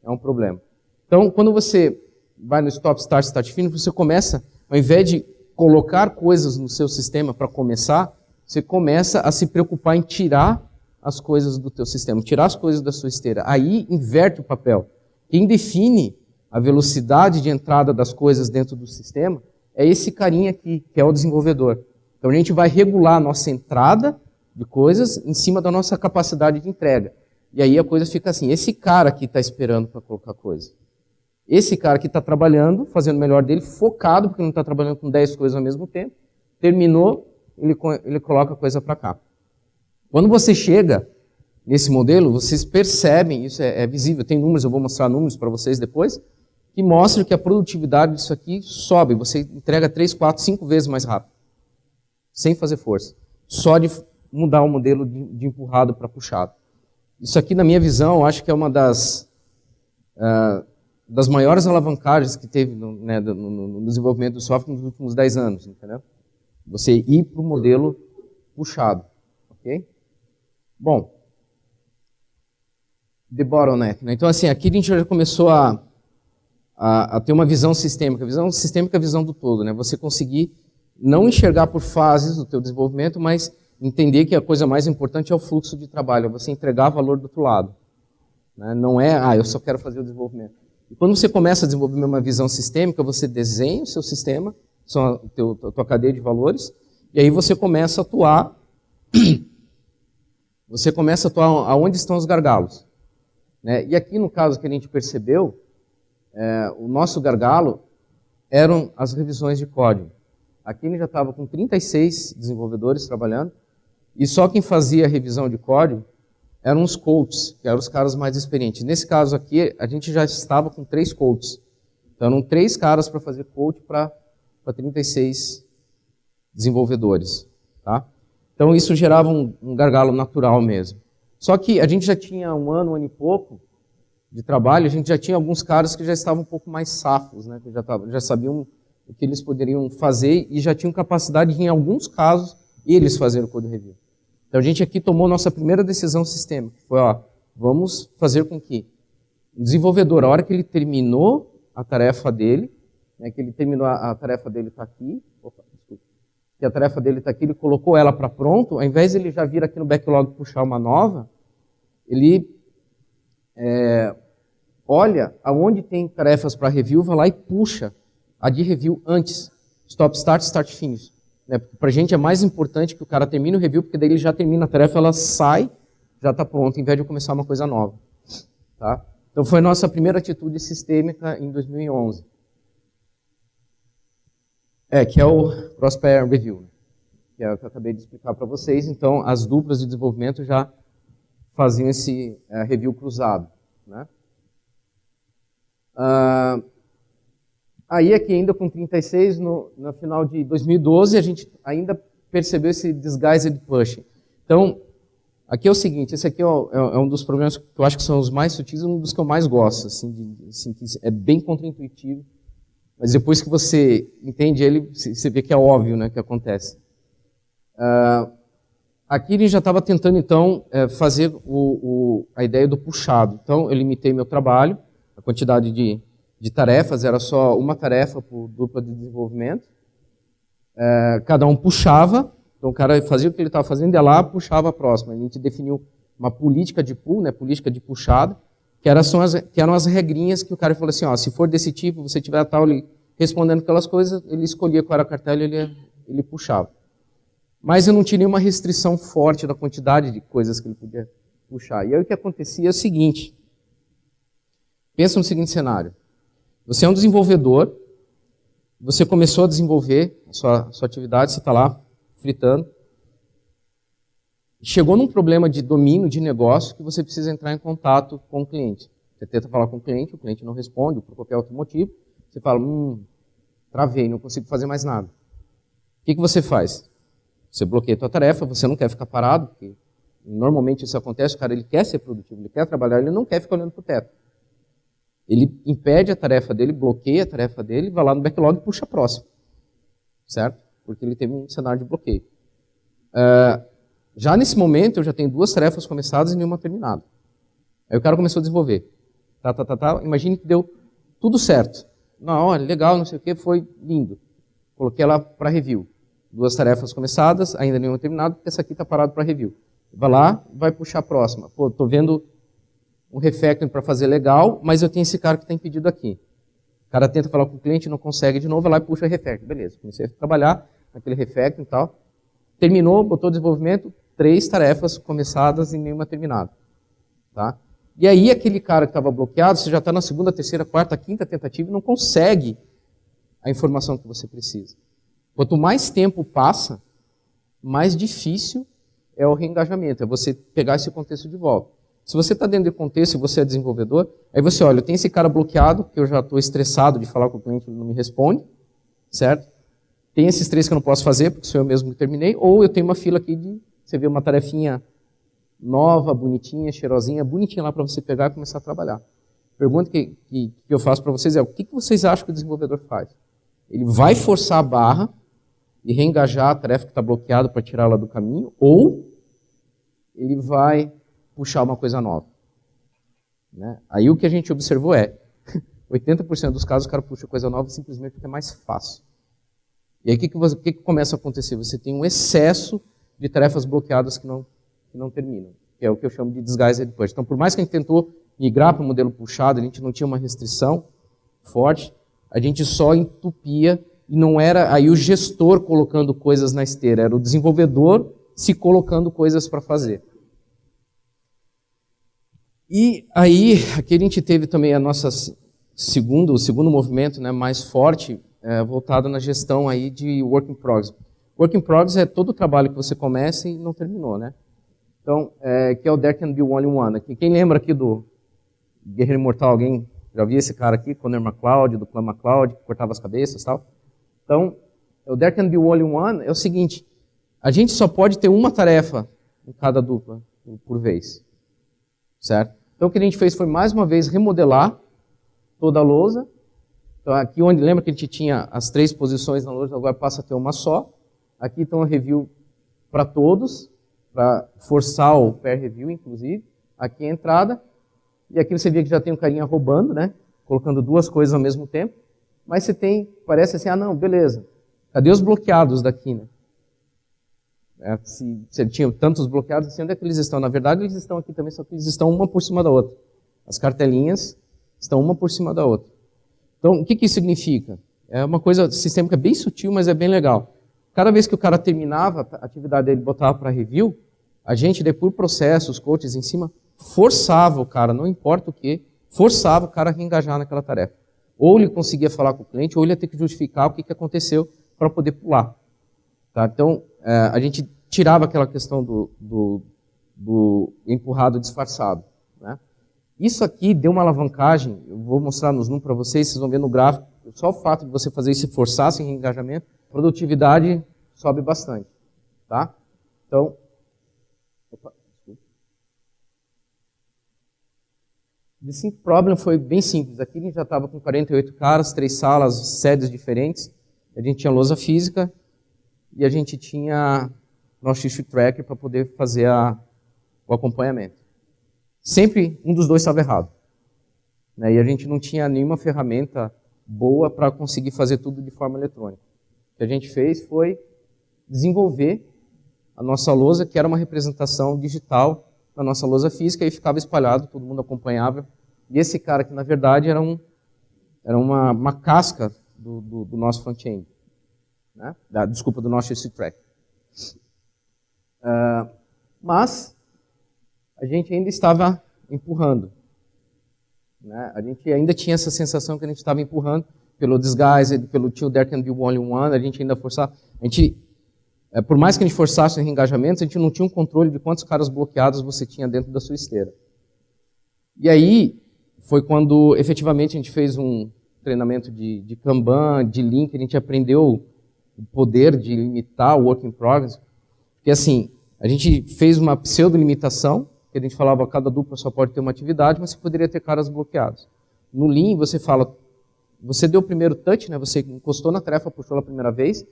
é um problema. Então, quando você vai no stop, start, start, finish, você começa, ao invés de colocar coisas no seu sistema para começar, você começa a se preocupar em tirar as coisas do teu sistema, tirar as coisas da sua esteira. Aí inverte o papel. Quem define a velocidade de entrada das coisas dentro do sistema é esse carinha aqui, que é o desenvolvedor. Então a gente vai regular a nossa entrada de coisas em cima da nossa capacidade de entrega. E aí a coisa fica assim, esse cara aqui está esperando para colocar coisa. Esse cara que está trabalhando, fazendo o melhor dele, focado, porque não está trabalhando com 10 coisas ao mesmo tempo, terminou, ele coloca a coisa para cá. Quando você chega nesse modelo, vocês percebem, isso é visível, tem números, eu vou mostrar números para vocês depois, que mostram que a produtividade disso aqui sobe, você entrega 3, 4, 5 vezes mais rápido, sem fazer força, só de mudar o modelo de empurrado para puxado. Isso aqui, na minha visão, eu acho que é uma das maiores alavancagens que teve no desenvolvimento do software nos últimos 10 anos, entendeu? Você ir para o modelo puxado, ok? Bom, the bottleneck, né? Então, assim, aqui a gente já começou a ter uma visão sistêmica. A visão sistêmica é a visão do todo, né? Você conseguir não enxergar por fases do teu desenvolvimento, mas entender que a coisa mais importante é o fluxo de trabalho, é você entregar valor do outro lado. Né? Não é, eu só quero fazer o desenvolvimento. E quando você começa a desenvolver uma visão sistêmica, você desenha o seu sistema, a tua cadeia de valores, e aí você começa a atuar aonde estão os gargalos. Né? E aqui, no caso que a gente percebeu, o nosso gargalo eram as revisões de código. Aqui a gente já estava com 36 desenvolvedores trabalhando, e só quem fazia a revisão de código eram os coaches, que eram os caras mais experientes. Nesse caso aqui, a gente já estava com 3 coaches. Então, eram 3 caras para fazer coach para 36 desenvolvedores. Tá? Então, isso gerava um gargalo natural mesmo. Só que a gente já tinha um ano e pouco de trabalho, a gente já tinha alguns caras que já estavam um pouco mais safos, né? Que já sabiam o que eles poderiam fazer e já tinham capacidade de, em alguns casos, eles fazerem o code review. Então, a gente aqui tomou nossa primeira decisão sistêmica, que foi, vamos fazer com que o desenvolvedor, a hora que ele terminou a tarefa dele, né, que ele terminou a tarefa dele está aqui, que a tarefa dele está aqui, ele colocou ela para pronto, ao invés de ele já vir aqui no backlog puxar uma nova, ele olha aonde tem tarefas para review, vai lá e puxa a de review antes. Stop, start, start, finish. Né? Para a gente é mais importante que o cara termine o review, porque daí ele já termina a tarefa, ela sai, já está pronta, ao invés de eu começar uma coisa nova. Tá? Então foi a nossa primeira atitude sistêmica em 2011. Que é o Cross-Pair Review, que é o que eu acabei de explicar para vocês. Então, as duplas de desenvolvimento já faziam esse review cruzado. Né? Aí aqui ainda com 36, no final de 2012, a gente ainda percebeu esse disguised pushing. Então, aqui é o seguinte, esse aqui é um dos problemas que eu acho que são os mais sutis, um dos que eu mais gosto, assim, que é bem contraintuitivo. Mas depois que você entende ele, você vê que é óbvio, né, que acontece. Aqui ele já estava tentando, então, fazer a ideia do puxado. Então, eu limitei meu trabalho, a quantidade de tarefas, era só uma tarefa por dupla de desenvolvimento. Cada um puxava, então o cara fazia o que ele estava fazendo, ia lá, puxava a próxima. A gente definiu uma política de pull, né, política de puxado, que eram as regrinhas que o cara falou assim, se for desse tipo, você tiver tal, ele respondendo aquelas coisas, ele escolhia qual era a cartela e ele puxava. Mas eu não tinha nenhuma restrição forte da quantidade de coisas que ele podia puxar. E aí o que acontecia é o seguinte, pensa no seguinte cenário, você é um desenvolvedor, você começou a desenvolver a sua atividade, você está lá fritando, chegou num problema de domínio de negócio que você precisa entrar em contato com o cliente. Você tenta falar com o cliente não responde, por qualquer outro motivo. Você fala, travei, não consigo fazer mais nada. O que você faz? Você bloqueia a tua tarefa, você não quer ficar parado, porque normalmente isso acontece, o cara ele quer ser produtivo, ele quer trabalhar, ele não quer ficar olhando para o teto. Ele impede a tarefa dele, bloqueia a tarefa dele, vai lá no backlog e puxa a próxima. Certo? Porque ele teve um cenário de bloqueio. Já nesse momento, eu já tenho 2 tarefas começadas e nenhuma terminada. Aí o cara começou a desenvolver. Imagine que deu tudo certo. Não, olha, legal, não sei o que, foi lindo. Coloquei ela para review. 2 tarefas começadas, ainda nenhuma terminada, porque essa aqui está parada para review. Vai lá, vai puxar a próxima. Pô, estou vendo um refactoring para fazer legal, mas eu tenho esse cara que está impedido aqui. O cara tenta falar com o cliente, não consegue de novo, vai lá e puxa o refactoring. Beleza, comecei a trabalhar naquele refactoring e tal. Terminou, botou desenvolvimento, 3 tarefas começadas e nenhuma terminada. Tá? E aí aquele cara que estava bloqueado, você já está na 2ª, 3ª, 4ª, 5ª tentativa e não consegue a informação que você precisa. Quanto mais tempo passa, mais difícil é o reengajamento, é você pegar esse contexto de volta. Se você está dentro do contexto e você é desenvolvedor, aí você olha, eu tenho esse cara bloqueado, que eu já estou estressado de falar com o cliente, ele não me responde, certo? Tem esses 3 que eu não posso fazer, porque sou eu mesmo que terminei, ou eu tenho uma fila aqui de, você vê uma tarefinha nova, bonitinha, cheirosinha, bonitinha lá para você pegar e começar a trabalhar. Pergunta que eu faço para vocês é, o que vocês acham que o desenvolvedor faz? Ele vai forçar a barra e reengajar a tarefa que está bloqueada para tirá-la do caminho, ou ele vai puxar uma coisa nova? Né? Aí o que a gente observou 80% dos casos o cara puxa coisa nova simplesmente porque é mais fácil. E aí o que começa a acontecer? Você tem um excesso de tarefas bloqueadas que não terminam, que é o que eu chamo de disguised push. Então, por mais que a gente tentou migrar para o modelo puxado, a gente não tinha uma restrição forte, a gente só entupia, e não era aí o gestor colocando coisas na esteira, era o desenvolvedor se colocando coisas para fazer. E aí, aqui a gente teve também a nossa o segundo movimento, né, mais forte, voltado na gestão aí de work in progress. Work in progress é todo o trabalho que você começa e não terminou, né? Então, que é o There Can Be Only One. Aqui, quem lembra aqui do Guerreiro Imortal? Alguém já viu esse cara aqui? Connor MacLeod, do Clã MacLeod, que cortava as cabeças e tal. Então, o There Can Be Only One é o seguinte, a gente só pode ter uma tarefa em cada dupla por vez, certo? Então, o que a gente fez foi, mais uma vez, remodelar toda a lousa. Então, aqui onde, lembra que a gente tinha as 3 posições na lousa, agora passa a ter uma só. Aqui então a review para todos, para forçar o pair review, inclusive. Aqui a entrada. E aqui você vê que já tem um carinha roubando, né? Colocando 2 coisas ao mesmo tempo. Mas você tem, parece assim, não, beleza. Cadê os bloqueados daqui, né? Se ele tinha tantos bloqueados, assim, onde é que eles estão? Na verdade, eles estão aqui também, só que eles estão uma por cima da outra. As cartelinhas estão uma por cima da outra. Então, o que isso significa? É uma coisa sistêmica bem sutil, mas é bem legal. Cada vez que o cara terminava a atividade dele, botava para review, a gente, por processo, os coaches em cima, forçava o cara, não importa o que, forçava o cara a reengajar naquela tarefa. Ou ele conseguia falar com o cliente, ou ele ia ter que justificar o que aconteceu para poder pular. Tá? Então, a gente tirava aquela questão do empurrado disfarçado. Né? Isso aqui deu uma alavancagem, eu vou mostrar nos números para vocês, vocês vão ver no gráfico, só o fato de você fazer isso e forçar sem engajamento, a produtividade sobe bastante. Tá? Então, The Sync Problem foi bem simples. Aqui a gente já estava com 48 caras, 3 salas, sedes diferentes. A gente tinha lousa física e a gente tinha nosso issue tracker para poder fazer o acompanhamento. Sempre um dos dois estava errado. Né? E a gente não tinha nenhuma ferramenta boa para conseguir fazer tudo de forma eletrônica. O que a gente fez foi desenvolver a nossa lousa, que era uma representação digital da nossa lousa física, e ficava espalhado, todo mundo acompanhava. E esse cara que, na verdade, era uma casca do nosso front-end. Né? Desculpa, do nosso issue tracker. Mas a gente ainda estava empurrando. Né? A gente ainda tinha essa sensação que a gente estava empurrando pelo disguise, pelo Till There Can Be Only One, a gente ainda forçava. Por mais que a gente forçasse o reengajamento, a gente não tinha um controle de quantos caras bloqueados você tinha dentro da sua esteira. E aí foi quando efetivamente a gente fez um treinamento de Kanban, de Lean, que a gente aprendeu o poder de limitar o work in progress. Porque assim, a gente fez uma pseudo-limitação, que a gente falava que cada dupla só pode ter uma atividade, mas você poderia ter caras bloqueados. No Lean você fala, você deu o primeiro touch, né, você encostou na tarefa, puxou ela a primeira vez,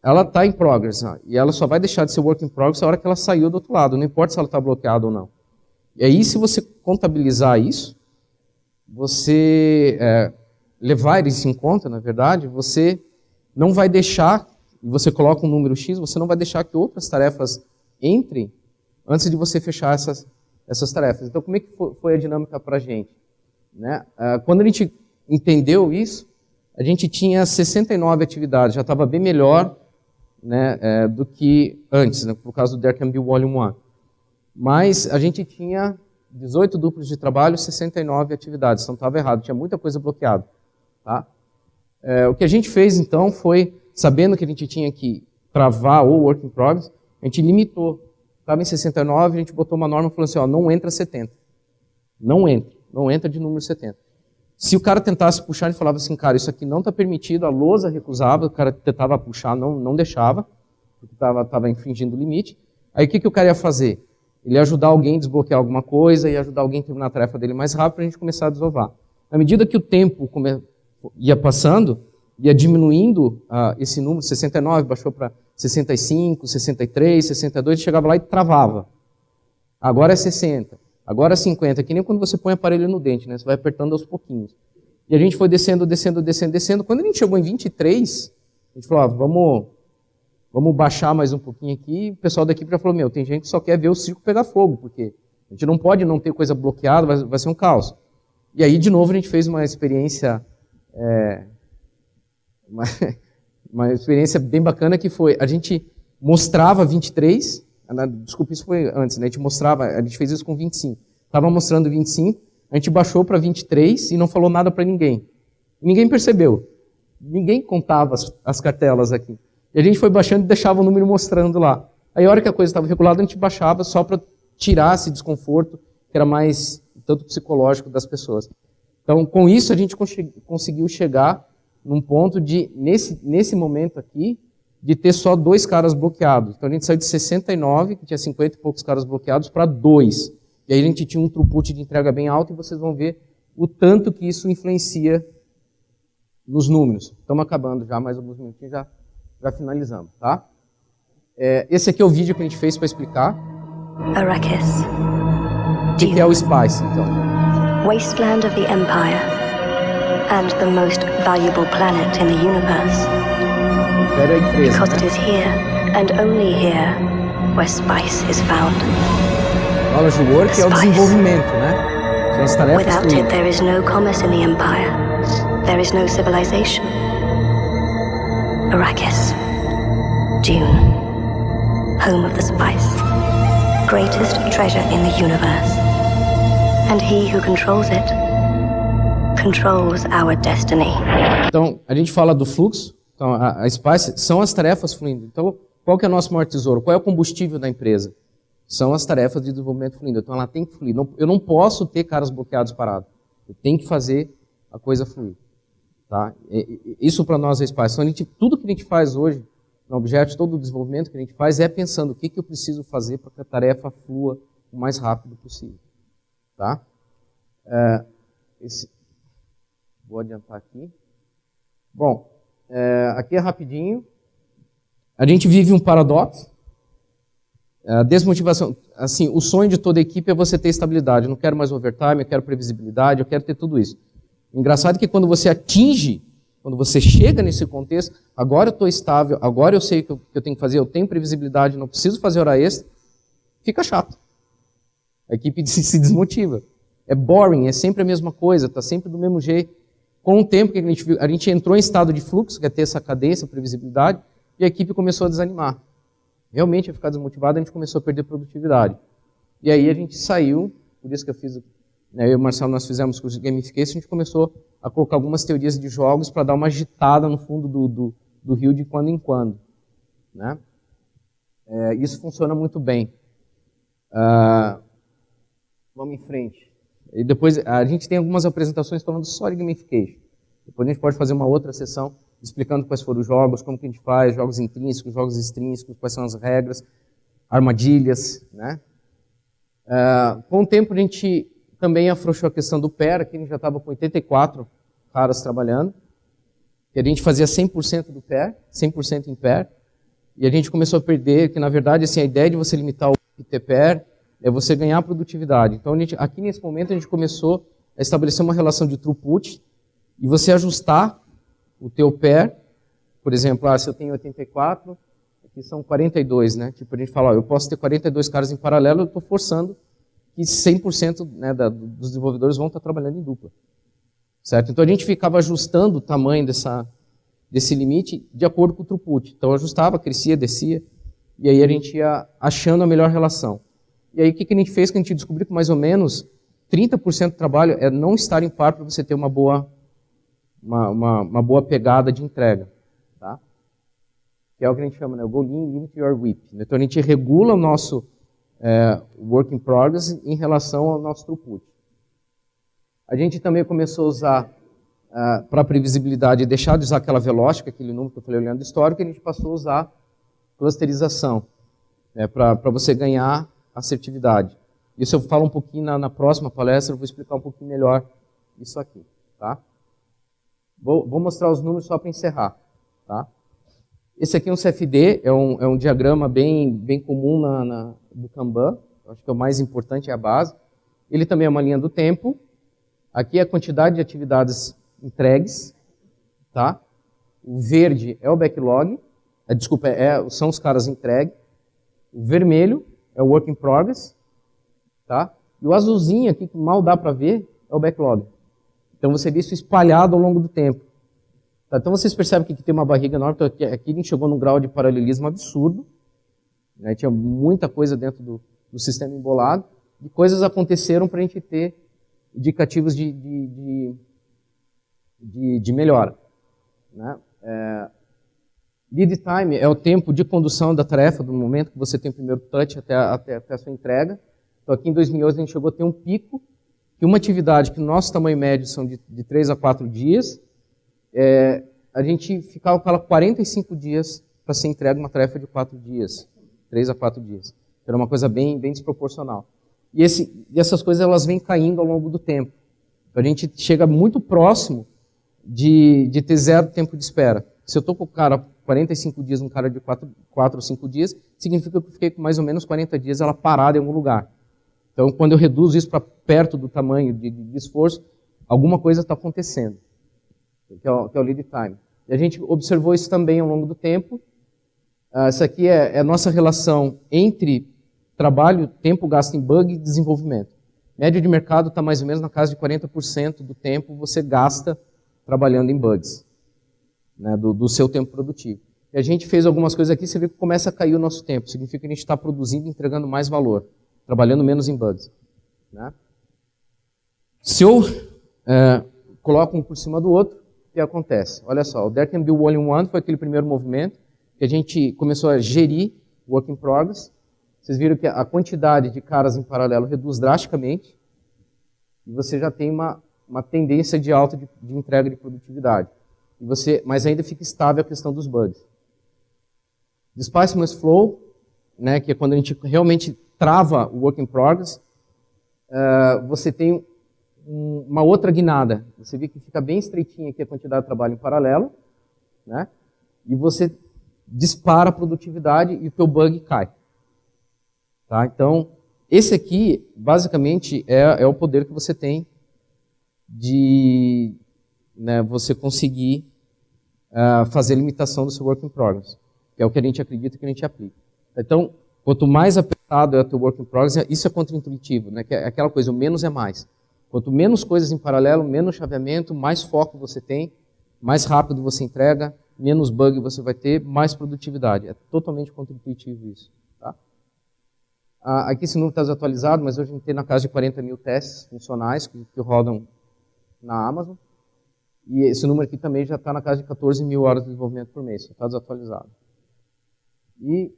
ela está em progress, né? E ela só vai deixar de ser work in progress a hora que ela saiu do outro lado, não importa se ela está bloqueada ou não. E aí, se você contabilizar isso, você levar isso em conta, na verdade, você não vai deixar, você coloca um número X, você não vai deixar que outras tarefas entrem antes de você fechar essas tarefas. Então, como é que foi a dinâmica para a gente? Né? Quando a gente entendeu isso, a gente tinha 69 atividades, já estava bem melhor, né, do que antes, né, por causa do There Can Be Volume 1. Mas a gente tinha 18 duplos de trabalho, 69 atividades, então estava errado, tinha muita coisa bloqueada. Tá? O que a gente fez então foi, sabendo que a gente tinha que travar o Work in Progress, a gente limitou. Estava em 69, a gente botou uma norma falando assim, ó, não entra 70. Não entra de número 70. Se o cara tentasse puxar, ele falava assim, cara, isso aqui não está permitido, a lousa recusava, o cara tentava puxar, não deixava, porque estava infringindo o limite. Aí o que o cara ia fazer? Ele ia ajudar alguém a desbloquear alguma coisa, ia ajudar alguém a terminar a tarefa dele mais rápido para a gente começar a desovar. À medida que o tempo ia passando, ia diminuindo esse número, 69 baixou para 65, 63, 62, chegava lá e travava. Agora é 60. Agora 50, que nem quando você põe aparelho no dente, né? Você vai apertando aos pouquinhos. E a gente foi descendo. Quando a gente chegou em 23, a gente falou, vamos baixar mais um pouquinho aqui. O pessoal da equipe já falou, tem gente que só quer ver o circo pegar fogo, porque a gente não pode não ter coisa bloqueada, vai ser um caos. E aí, de novo, a gente fez uma experiência, uma experiência bem bacana, que foi, a gente mostrava 23, desculpa, isso foi antes, né? A gente fez isso com 25. Estava mostrando 25, a gente baixou para 23 e não falou nada para ninguém. E ninguém percebeu. Ninguém contava as cartelas aqui. E a gente foi baixando e deixava o número mostrando lá. Aí a hora que a coisa estava regulada, a gente baixava só para tirar esse desconforto que era mais tanto psicológico das pessoas. Então, com isso, a gente conseguiu chegar num ponto de, nesse momento aqui, de ter só 2 caras bloqueados. Então, a gente saiu de 69, que tinha 50 e poucos caras bloqueados, para 2. E aí a gente tinha um throughput de entrega bem alto, e vocês vão ver o tanto que isso influencia nos números. Estamos acabando já, mais alguns minutinhos, já finalizamos, tá? Esse aqui é o vídeo que a gente fez para explicar. Arrakis. O que é o Spice, então? Wasteland of the Empire, and the most valuable planet in the universe. Era a empresa, Because né? it is here, and only here, where spice is found. Knowledge Work é o desenvolvimento, né? São as tarefas Without it, fluídas. there is no commerce in the Empire. There is no civilization. Arrakis. Dune. Home of the spice. Greatest treasure in the universe. And he who controls it, controls our destiny. Então, a gente fala do fluxo. Então, a Spice são as tarefas fluindo. Então, qual que é o nosso maior tesouro? Qual é o combustível da empresa? São as tarefas de desenvolvimento fluindo. Então, ela tem que fluir. Eu não posso ter caras bloqueados parados. Eu tenho que fazer a coisa fluir. Tá? Isso para nós é Spice. Então, tudo que a gente faz hoje, no Objetos, todo o desenvolvimento que a gente faz é pensando o que eu preciso fazer para que a tarefa flua o mais rápido possível. Tá? Vou adiantar aqui. Bom, aqui é rapidinho. A gente vive um paradoxo. A desmotivação, assim, o sonho de toda equipe é você ter estabilidade. Eu não quero mais overtime, eu quero previsibilidade, eu quero ter tudo isso. O engraçado é que quando você atinge, quando você chega nesse contexto, agora eu estou estável, agora eu sei o que eu tenho que fazer, eu tenho previsibilidade, não preciso fazer hora extra, fica chato. A equipe se desmotiva. É boring, é sempre a mesma coisa, está sempre do mesmo jeito. Com o tempo que a gente entrou em estado de fluxo, que é ter essa cadência, previsibilidade, e a equipe começou a desanimar. Realmente, a ficar desmotivado, a gente começou a perder produtividade. E aí a gente saiu, por isso que eu e o Marcelo, nós fizemos curso de gamification, a gente começou a colocar algumas teorias de jogos para dar uma agitada no fundo do rio de quando em quando. Né? Isso funciona muito bem. Vamos em frente. E depois, a gente tem algumas apresentações falando só de gamification. Depois a gente pode fazer uma outra sessão explicando quais foram os jogos, como que a gente faz, jogos intrínsecos, jogos extrínsecos, quais são as regras, armadilhas. Né? Com o tempo a gente também afrouxou a questão do pair, aqui a gente já estava com 84 caras trabalhando, que a gente fazia 100% do pair, 100% em pair, e a gente começou a perder, que na verdade assim, a ideia de você limitar o PT pair é você ganhar produtividade. Então, aqui nesse momento, a gente começou a estabelecer uma relação de throughput e você ajustar o teu pair. Por exemplo, se eu tenho 84, aqui são 42, né? Tipo, a gente fala, eu posso ter 42 caras em paralelo, eu estou forçando que 100% né, dos desenvolvedores vão estar trabalhando em dupla. Certo? Então, a gente ficava ajustando o tamanho desse limite de acordo com o throughput. Então, ajustava, crescia, descia, e aí a gente ia achando a melhor relação. E aí, o que a gente fez? Que a gente descobriu que mais ou menos 30% do trabalho é não estar em par para você ter uma boa pegada de entrega. Tá? Que é o que a gente chama, né? O Go Lean, Limit Your WIP. Então, a gente regula o nosso Work in Progress em relação ao nosso throughput. A gente também começou a usar, para previsibilidade, deixar de usar aquela velocity, aquele número que eu falei olhando histórico, e a gente passou a usar clusterização, né? Para você ganhar assertividade. Isso eu falo um pouquinho na próxima palestra, eu vou explicar um pouquinho melhor isso aqui. Tá? Vou mostrar os números só para encerrar. Tá? Esse aqui é um CFD, é um diagrama bem comum do Kanban, acho que é o mais importante, é a base. Ele também é uma linha do tempo. Aqui é a quantidade de atividades entregues. Tá? O verde é o backlog, são os caras entregues. O vermelho é o work in progress, tá? E o azulzinho aqui, que mal dá para ver, é o backlog. Então você vê isso espalhado ao longo do tempo. Tá? Então vocês percebem que tem uma barriga enorme, então aqui a gente chegou num grau de paralelismo absurdo, né? Tinha muita coisa dentro do sistema embolado, e coisas aconteceram para a gente ter indicativos de melhora. Né? Lead time é o tempo de condução da tarefa, do momento que você tem o primeiro touch até a sua entrega. Então, aqui em 2011, a gente chegou a ter um pico, que uma atividade que no nosso tamanho médio são de 3 a 4 dias, a gente ficava com ela 45 dias para ser entregue uma tarefa de 4 dias, 3 a 4 dias. Era uma coisa bem desproporcional. E essas coisas elas vêm caindo ao longo do tempo. Então, a gente chega muito próximo de ter 0 tempo de espera. Se eu estou com o cara 45 dias, um cara de 4 ou 5 dias, significa que eu fiquei com mais ou menos 40 dias ela parada em algum lugar. Então, quando eu reduzo isso para perto do tamanho de esforço, alguma coisa está acontecendo, que é o lead time. E a gente observou isso também ao longo do tempo. Essa aqui é a nossa relação entre trabalho, tempo gasto em bug e desenvolvimento. Média de mercado está mais ou menos na casa de 40% do tempo você gasta trabalhando em bugs, né, do seu tempo produtivo. E a gente fez algumas coisas aqui, você vê que começa a cair o nosso tempo. Significa que a gente está produzindo e entregando mais valor, trabalhando menos em bugs. Né? Se eu coloco um por cima do outro, o que acontece? Olha só, o There Can Be Volume 1 foi aquele primeiro movimento que a gente começou a gerir work in progress. Vocês viram que a quantidade de caras em paralelo reduz drasticamente e você já tem uma tendência de alta de entrega de produtividade. Mas ainda fica estável a questão dos bugs. Despace mais flow, né, que é quando a gente realmente trava o work in progress, você tem uma outra guinada. Você vê que fica bem estreitinha aqui a quantidade de trabalho em paralelo, né, e você dispara a produtividade e o teu bug cai. Tá? Então, esse aqui, basicamente, é o poder que você tem de você conseguir fazer limitação do seu work in progress, que é o que a gente acredita que a gente aplica. Então, quanto mais apertado é o teu work in progress, isso é contraintuitivo, né? Que é aquela coisa, o menos é mais. Quanto menos coisas em paralelo, menos chaveamento, mais foco você tem, mais rápido você entrega, menos bug você vai ter, mais produtividade. É totalmente contraintuitivo isso. Tá? Aqui esse número está desatualizado, mas hoje a gente tem na casa de 40 mil testes funcionais que rodam na Amazon. E esse número aqui também já está na casa de 14 mil horas de desenvolvimento por mês, está desatualizado. E,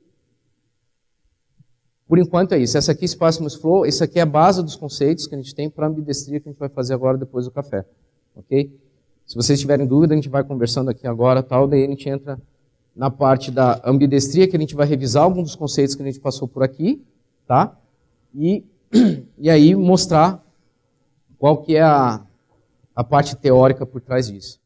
por enquanto é isso. Essa aqui, Espaço mais Flow, esse aqui é a base dos conceitos que a gente tem para a ambidestria que a gente vai fazer agora depois do café. Ok? Se vocês tiverem dúvida, a gente vai conversando aqui agora, daí a gente entra na parte da ambidestria, que a gente vai revisar alguns dos conceitos que a gente passou por aqui, tá? E aí mostrar qual que é a parte teórica por trás disso.